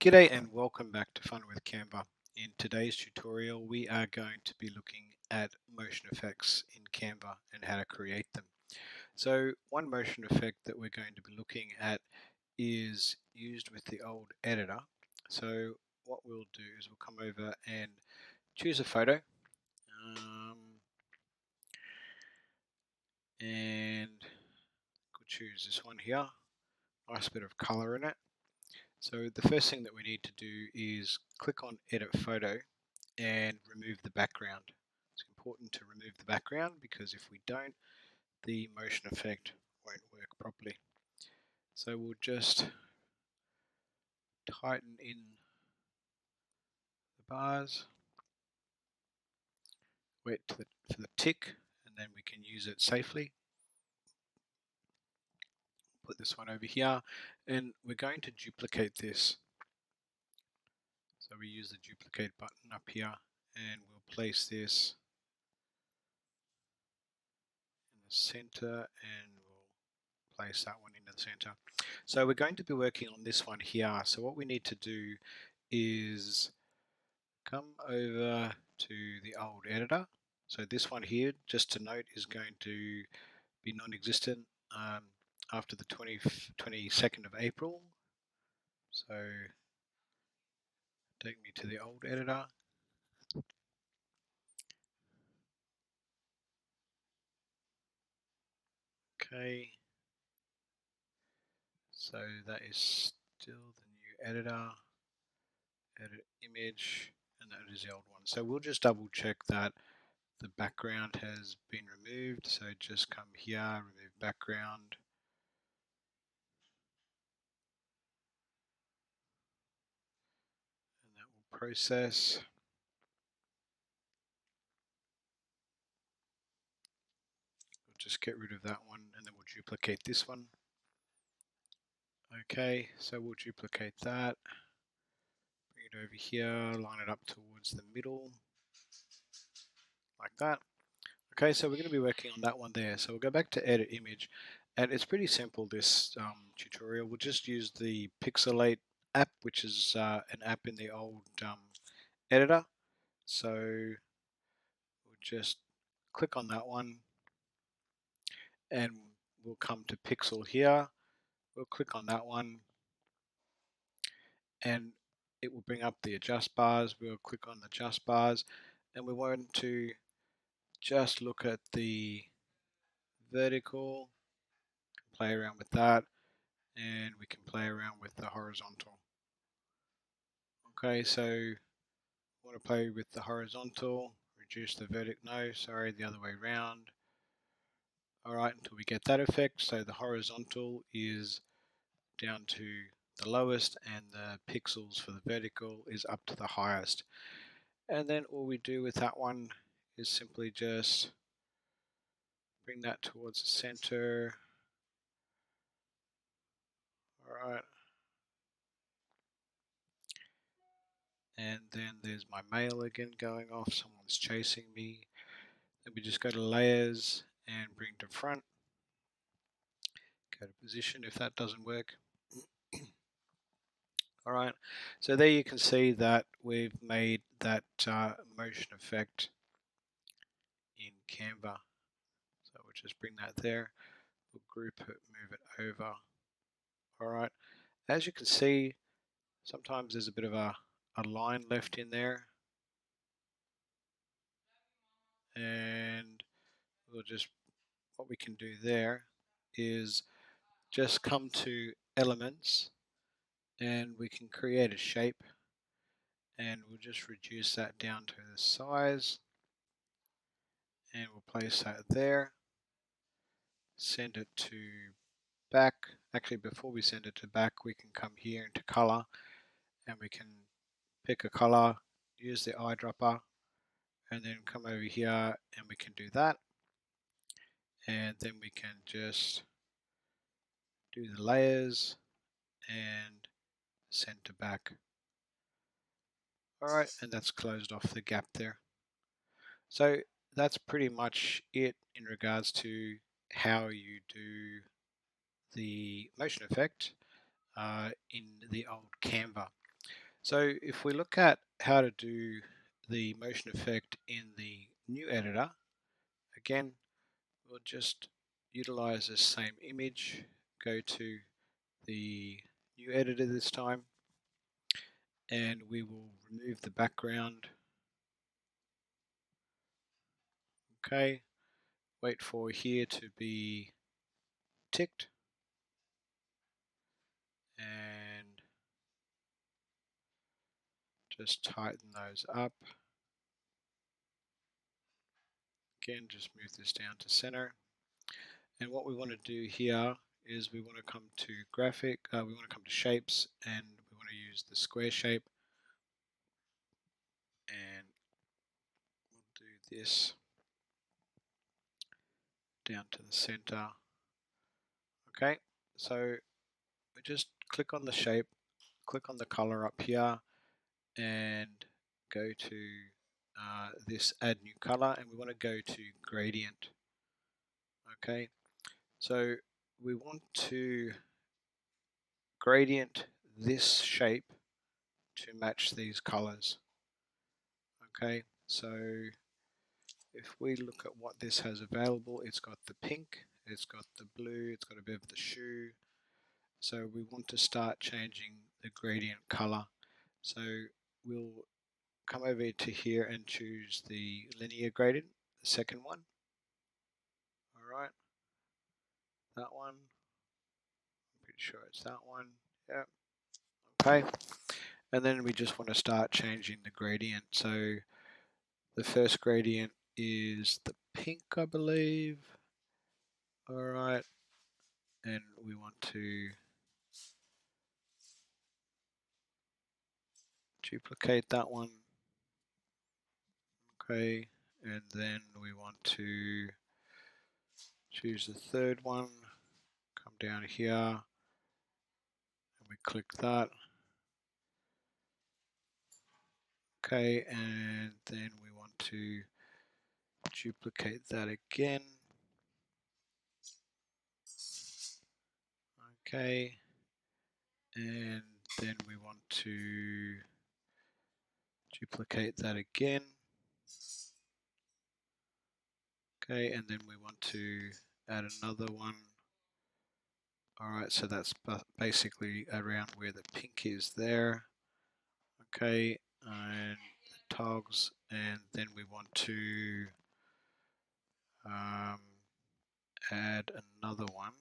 G'day and welcome back to Fun with Canva. In today's tutorial, we are going to be looking at motion effects in Canva and how to create them. So one motion effect that we're going to be looking at is used with the old editor. So what we'll do is we'll come over and choose a photo and we'll choose this one here. Nice bit of color in it. So the first thing that we need to do is click on Edit Photo and remove the background. It's important to remove the background because if we don't, the motion effect won't work properly. So we'll just tighten in the bars, wait for the tick, and then we can use it safely. Put this one over here, and we're going to duplicate this. So we use the duplicate button up here, and we'll place this in the center, and we'll place that one in the center. So we're going to be working on this one here. So what we need to do is come over to the old editor. So this one here, just to note, is going to be non-existent after the 22nd of April. So take me to the old editor. Okay. So that is still the new editor. Edit image, and that is the old one. So we'll just double check that the background has been removed. So just come here, remove background. And that will process. We'll just get rid of that one and then we'll duplicate this one. Okay, so we'll duplicate that. Bring it over here, line it up towards the middle, like that. Okay, so we're going to be working on that one there. So we'll go back to edit image, and it's pretty simple, this tutorial. We'll just use the Pixelate app, which is an app in the old editor. So we'll just click on that one, and we'll come to Pixel here. We'll click on that one, and it will bring up the adjust bars. We'll click on the adjust bars, and we want to just look at the vertical, play around with that, and we can play around with the horizontal. Okay, so we want to play with the horizontal, reduce the vertical, no, sorry, the other way around. Alright, until we get that effect. So the horizontal is down to the lowest and the pixels for the vertical is up to the highest. And then all we do with that one is simply just bring that towards the center. Alright. And then there's my mail again going off. Someone's chasing me. Then we just go to layers and bring to front. Go to position if that doesn't work. Alright, so there you can see that we've made that motion effect in Canva. So we'll just bring that there. We'll group it, move it over. Alright, as you can see, sometimes there's a bit of a line left in there. And we'll just, what we can do there is just come to elements and we can create a shape, and we'll just reduce that down to the size, and we'll place that there, send it to back. Actually, before we send it to back, we can come here into color and we can pick a color, use the eyedropper, and then come over here and we can do that, and then we can just do the layers and send to back. Alright, and that's closed off the gap there. So that's pretty much it in regards to how you do the motion effect in the old Canva. So if we look at how to do the motion effect in the new editor, again, we'll just utilize this same image, go to the new editor this time, and we will remove the background. Okay, wait for here to be ticked, and just tighten those up. Again, just move this down to center. And what we want to do here is we want to come to graphic, we want to come to shapes, and we want to use the square shape, and we'll do this down to the center. Okay, so we just click on the shape, click on the color up here, and go to this add new color, and we want to go to gradient. Okay, so we want to gradient this shape to match these colors. Okay, so if we look at what this has available, it's got the pink, it's got the blue, it's got a bit of the shoe. So we want to start changing the gradient color. So we'll come over to here and choose the linear gradient, the second one. All right, that one. I'm pretty sure it's that one. Yeah. Okay. And then we just want to start changing the gradient. So the first gradient is the pink, I believe. All right. And we want to duplicate that one. Okay. And then we want to choose the third one. Come down here. And we click that. Okay. And then we want to duplicate that again. Okay. And then we want to duplicate that again. Okay, and then we want to add another one. Alright, so that's basically around where the pink is there. Okay, and the togs, and then we want to add another one.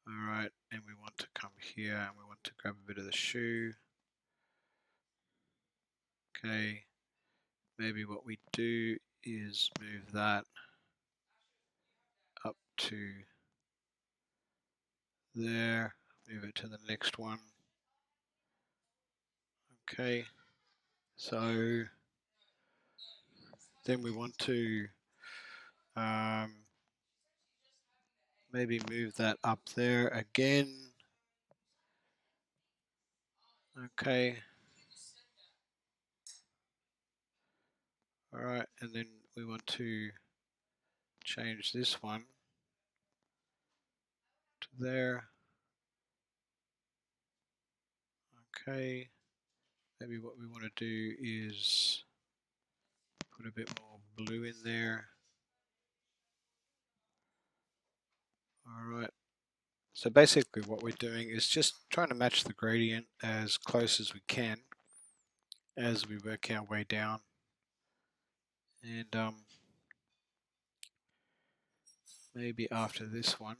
Alright, and we want to come here and we want to grab a bit of the shoe. Okay, maybe what we do is move that up to there, move it to the next one. Okay, so then we want to maybe move that up there again. Okay. All right, and then we want to change this one to there. Okay. Maybe what we want to do is put a bit more blue in there. All right. So basically what we're doing is just trying to match the gradient as close as we can as we work our way down. And maybe after this one,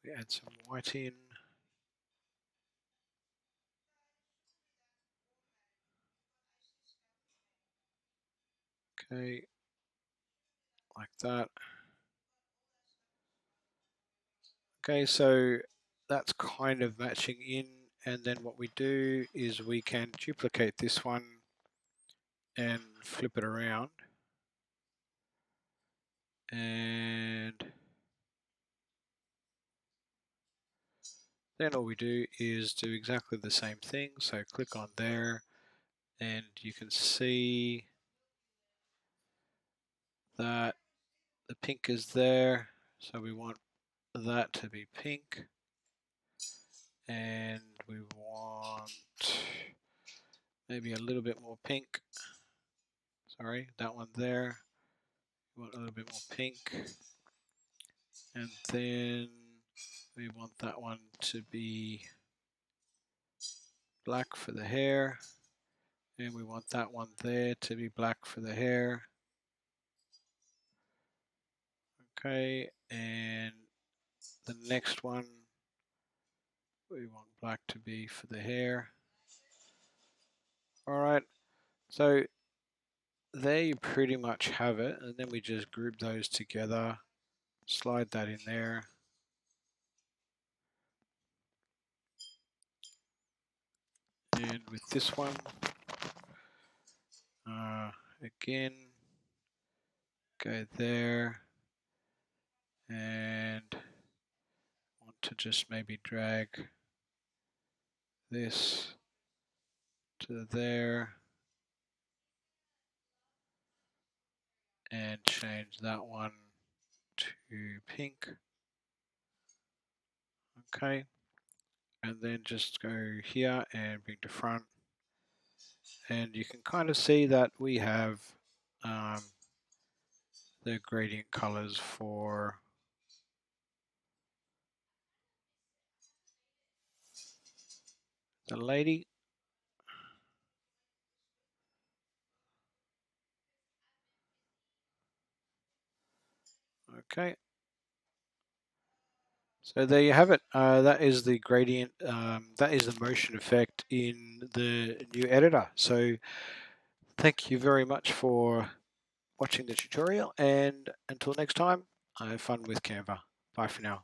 we add some white in. Okay, like that. Okay, so that's kind of matching in, and then what we do is we can duplicate this one and flip it around, and then all we do is do exactly the same thing. So click on there and you can see that the pink is there, so we want that to be pink, and we want maybe a little bit more pink. Sorry, that one there. We want a little bit more pink, and then we want that one to be black for the hair, and we want that one there to be black for the hair. Okay, and the next one we want black to be for the hair. All right, so there you pretty much have it, and then we just group those together, slide that in there. And with this one, again, go there, and want to just maybe drag this to there, and change that one to pink. Okay, and then just go here and bring to front, and you can kind of see that we have the gradient colors for the lady. Okay, so there you have it. That is the gradient, that is the motion effect in the new editor. So thank you very much for watching the tutorial, and until next time, have fun with Canva. Bye for now.